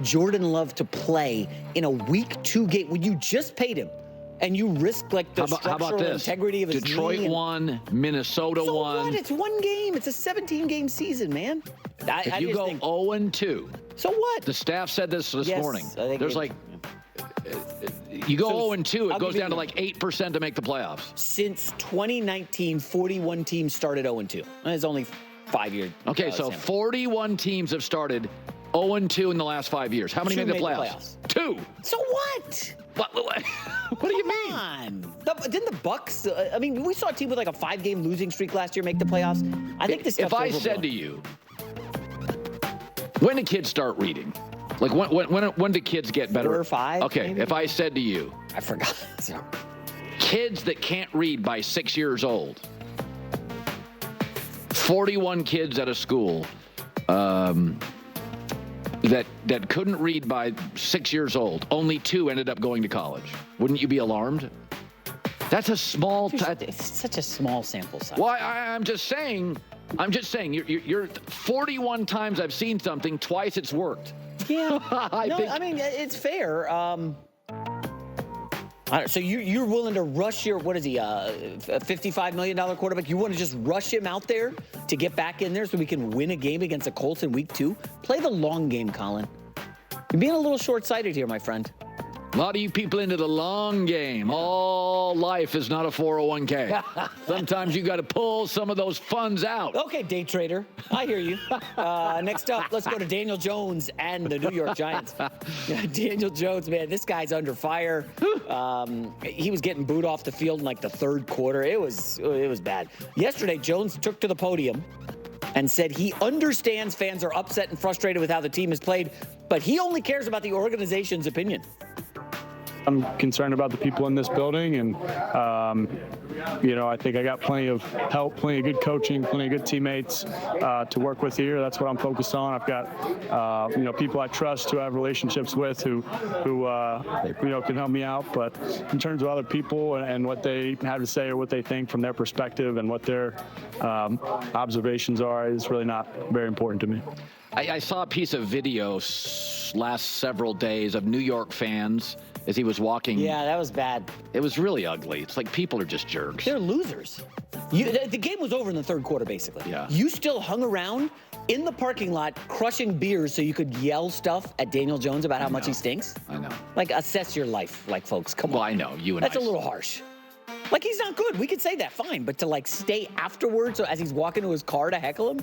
Jordan Love to play in a Week 2 game when you just paid him and you risk like the structural integrity of his Detroit won, Minnesota won. So what? It's one game. It's a 17-game season, man. If you go 0-2. So what? The staff said this morning. There's like, you go 0-2, it goes down to like 8% to make the playoffs. Since 2019, 41 teams started 0-2. It's only 5 years. Okay, so 41 teams have started 0-2 in the last 5 years. How many made the playoffs? 2. So what? What do you mean? Didn't the Bucks? I mean, we saw a team with like a 5-game losing streak last year make the playoffs. I think this. If I said to you, when do kids start reading? Like when do kids get better? 4 or 5. Okay, maybe? if I said to you, I forgot. Kids that can't read by 6 years old. 41 kids at a school that couldn't read by 6 years old. Only 2 ended up going to college. Wouldn't you be alarmed? That's a small. It's such a small sample size. Well, I'm just saying. You're 41 times I've seen something. Twice it's worked. Yeah. I mean, it's fair. So you're willing to rush your, what is he, a $55 million quarterback? You want to just rush him out there to get back in there so we can win a game against the Colts in Week 2? Play the long game, Colin. You're being a little short-sighted here, my friend. A lot of you people into the long game. All life is not a 401k. Sometimes you got to pull some of those funds out. Okay, day trader. I hear you. Next up, let's go to Daniel Jones and the New York Giants. Daniel Jones, man, this guy's under fire. He was getting booed off the field in like the third quarter. It was bad. Yesterday, Jones took to the podium and said he understands fans are upset and frustrated with how the team has played, but he only cares about the organization's opinion. I'm concerned about the people in this building, and I think I got plenty of help, plenty of good coaching, plenty of good teammates to work with here. That's what I'm focused on. I've got people I trust, who I have relationships with, who can help me out. But in terms of other people and what they have to say or what they think from their perspective and what their observations are is really not very important to me. I saw a piece of video last several days of New York fans as he was walking. Yeah, that was bad. It was really ugly. It's like people are just jerks. They're losers. The game was over in the third quarter, basically. Yeah. You still hung around in the parking lot crushing beers so you could yell stuff at Daniel Jones about how much he stinks. I know. Like, assess your life, like, folks. Come on. Well, I know. That's a little harsh. Like, he's not good. We could say that, fine. But to, like, stay afterwards as he's walking to his car to heckle him?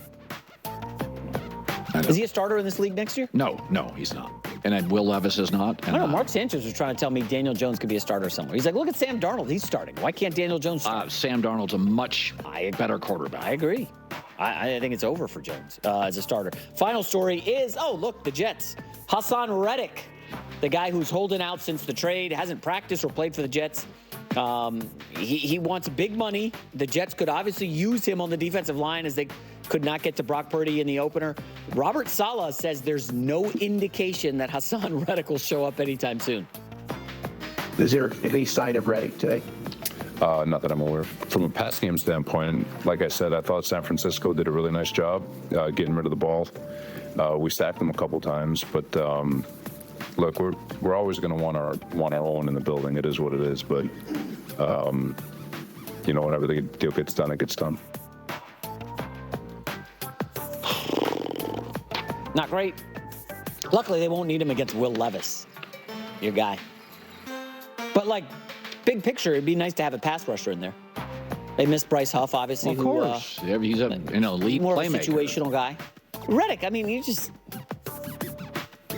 Is he a starter in this league next year? No, he's not. And then Will Levis is not. I don't know. Mark Sanchez was trying to tell me Daniel Jones could be a starter somewhere. He's like, look at Sam Darnold. He's starting. Why can't Daniel Jones start? Sam Darnold's a much better quarterback. I agree. I think it's over for Jones as a starter. Final story is, look, the Jets. Hassan Reddick, the guy who's holding out since the trade, hasn't practiced or played for the Jets. He wants big money. The Jets could obviously use him on the defensive line as they could not get to Brock Purdy in the opener. Robert Saleh says there's no indication that Hassan Reddick will show up anytime soon. Is there any sign of Reddick today? Not that I'm aware of. From a pass game standpoint, like I said, I thought San Francisco did a really nice job getting rid of the ball. We sacked them a couple times, but look, we're always going to want our own in the building. It is what it is, but whenever the deal gets done, it gets done. Not great. Luckily, they won't need him against Will Levis, your guy. But, like, big picture, it'd be nice to have a pass rusher in there. They missed Bryce Huff, obviously. Well, of course. He's a elite more playmaker. More situational guy. Reddick, I mean,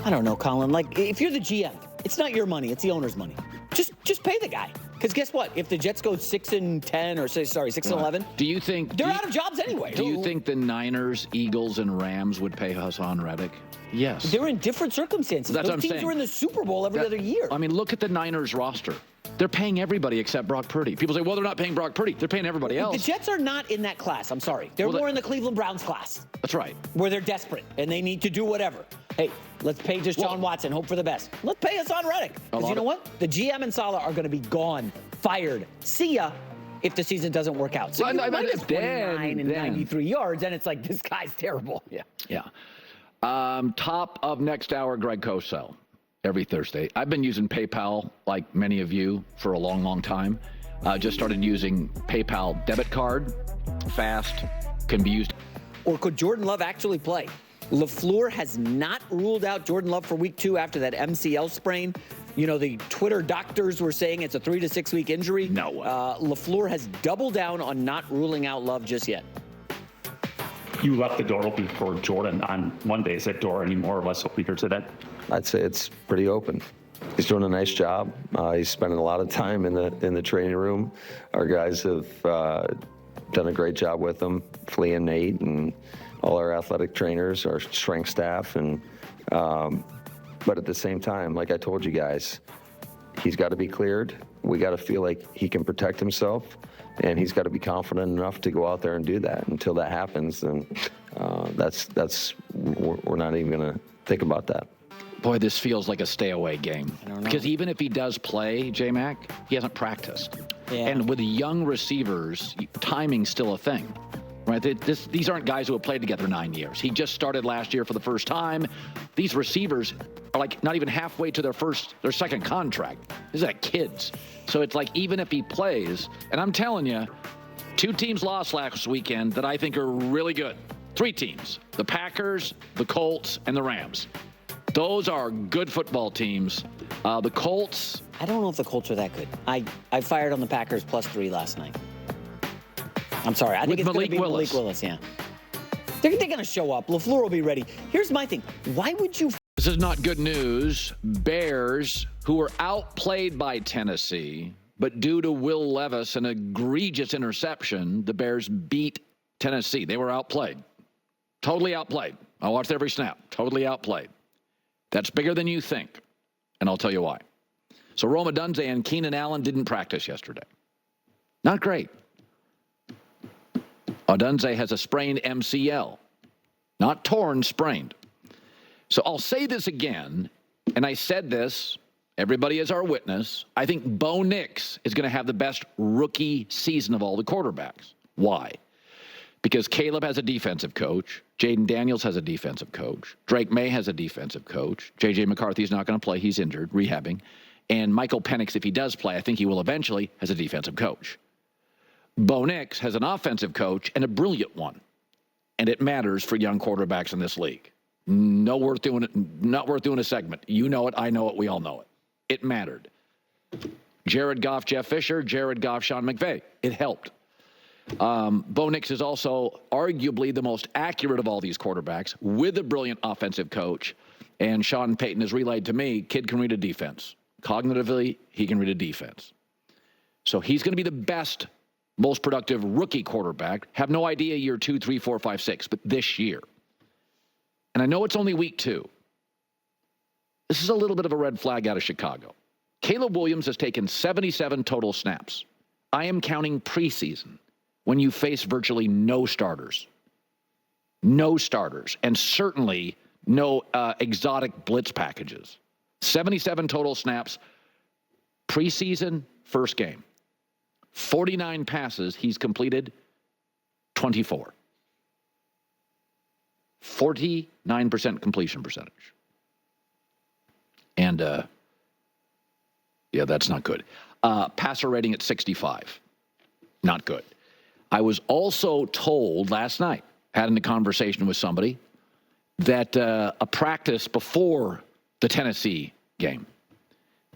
I don't know, Colin. Like, if you're the GM, it's not your money. It's the owner's money. Just pay the guy. Because guess what? If the Jets go 6-10 or 6-11, do you think they're out of jobs anyway? Do you think the Niners, Eagles, and Rams would pay Hassan Reddick? Yes. They're in different circumstances. That's Those teams are in the Super Bowl every other year. I mean, look at the Niners roster. They're paying everybody except Brock Purdy. People say, well, they're not paying Brock Purdy. They're paying everybody else. The Jets are not in that class. I'm sorry. They're more in the Cleveland Browns class. That's right. Where they're desperate and they need to do whatever. Hey, let's pay Deshaun Watson. Hope for the best. Let's pay Hassan Reddick. Because you know what? The GM and Saleh are going to be gone, fired. See ya if the season doesn't work out. So you minus 29 and 93 yards, and it's like, this guy's terrible. Yeah. Top of next hour, Greg Cosell, every Thursday. I've been using PayPal, like many of you, for a long, long time. Just started using PayPal debit card. Fast, can be used. Or could Jordan Love actually play? LaFleur has not ruled out Jordan Love for week 2 after that MCL sprain. You know, the Twitter doctors were saying it's a 3 to 6 week injury. No way. LaFleur has doubled down on not ruling out Love just yet. You left the door open for Jordan on Monday. Is that door any more or less open here today? I'd say it's pretty open. He's doing a nice job. He's spending a lot of time in the training room. Our guys have done a great job with him, Flea and Nate, and all our athletic trainers, our strength staff, and but at the same time, like I told you guys, he's got to be cleared. We got to feel like he can protect himself, and he's got to be confident enough to go out there and do that. Until that happens, then we're not even going to think about that. Boy, this feels like a stay-away game. Because even if he does play, J-Mac, he hasn't practiced. Yeah. And with the young receivers, timing's still a thing. Right? These aren't guys who have played together 9 years. He just started last year for the first time. These receivers are like not even halfway to their second contract. These are like kids. So it's like even if he plays, and I'm telling you, 2 teams lost last weekend that I think are really good. 3 teams, the Packers, the Colts, and the Rams. Those are good football teams. The Colts. I don't know if the Colts are that good. I fired on the Packers +3 last night. I'm sorry. I think it's going to be Malik Willis, yeah. They're going to show up. LaFleur will be ready. Here's my thing. Why would you... This is not good news. Bears, who were outplayed by Tennessee, but due to Will Levis, an egregious interception, the Bears beat Tennessee. They were outplayed. Totally outplayed. I watched every snap. Totally outplayed. That's bigger than you think, and I'll tell you why. So Rome Odunze and Keenan Allen didn't practice yesterday. Not great. Odunze has a sprained MCL. Not torn, sprained. So I'll say this again, and I said this, everybody is our witness. I think Bo Nix is going to have the best rookie season of all the quarterbacks. Why? Because Caleb has a defensive coach. Jaden Daniels has a defensive coach. Drake May has a defensive coach. J.J. McCarthy's not going to play. He's injured, rehabbing. And Michael Penix, if he does play, I think he will eventually, has a defensive coach. Bo Nix has an offensive coach and a brilliant one. And it matters for young quarterbacks in this league. Not worth doing a segment. You know it. I know it. We all know it. It mattered. Jared Goff, Jeff Fisher. Jared Goff, Sean McVay. It helped. Bo Nix is also arguably the most accurate of all these quarterbacks with a brilliant offensive coach. And Sean Payton has relayed to me, kid can read a defense. Cognitively, he can read a defense. So he's going to be the best, most productive rookie quarterback. Have no idea year 2, 3, 4, 5, 6, but this year. And I know it's only week 2. This is a little bit of a red flag out of Chicago. Caleb Williams has taken 77 total snaps. I am counting preseason when you face virtually no starters. No starters. And certainly no exotic blitz packages. 77 total snaps. Preseason, first game. 49 passes, he's completed 24. 49% completion percentage. And, yeah, that's not good. Passer rating at 65. Not good. I was also told last night, having a conversation with somebody, that a practice before the Tennessee game,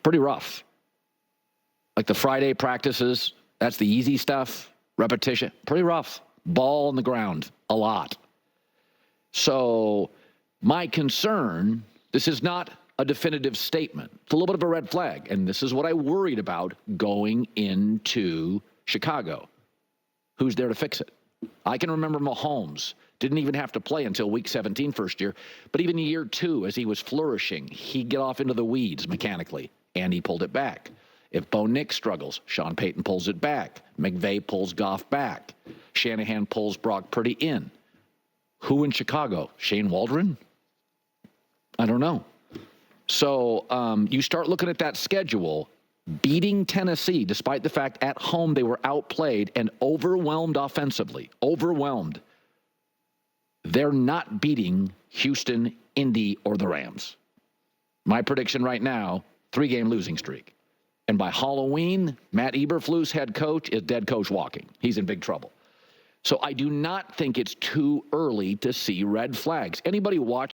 pretty rough. Like the Friday practices, that's the easy stuff, repetition, pretty rough. Ball on the ground, a lot. So my concern, this is not a definitive statement. It's a little bit of a red flag, and this is what I worried about going into Chicago. Who's there to fix it? I can remember Mahomes didn't even have to play until week 17 first year, but even year 2, as he was flourishing, he'd get off into the weeds mechanically, and he pulled it back. If Bo Nix struggles, Sean Payton pulls it back. McVay pulls Goff back. Shanahan pulls Brock Purdy in. Who in Chicago? Shane Waldron? I don't know. So you start looking at that schedule, beating Tennessee, despite the fact at home they were outplayed and overwhelmed offensively. Overwhelmed. they're not beating Houston, Indy, or the Rams. My prediction right now, 3-game losing streak. And by Halloween, Matt Eberflus, head coach, is dead coach walking. He's in big trouble. So I do not think it's too early to see red flags. Anybody watch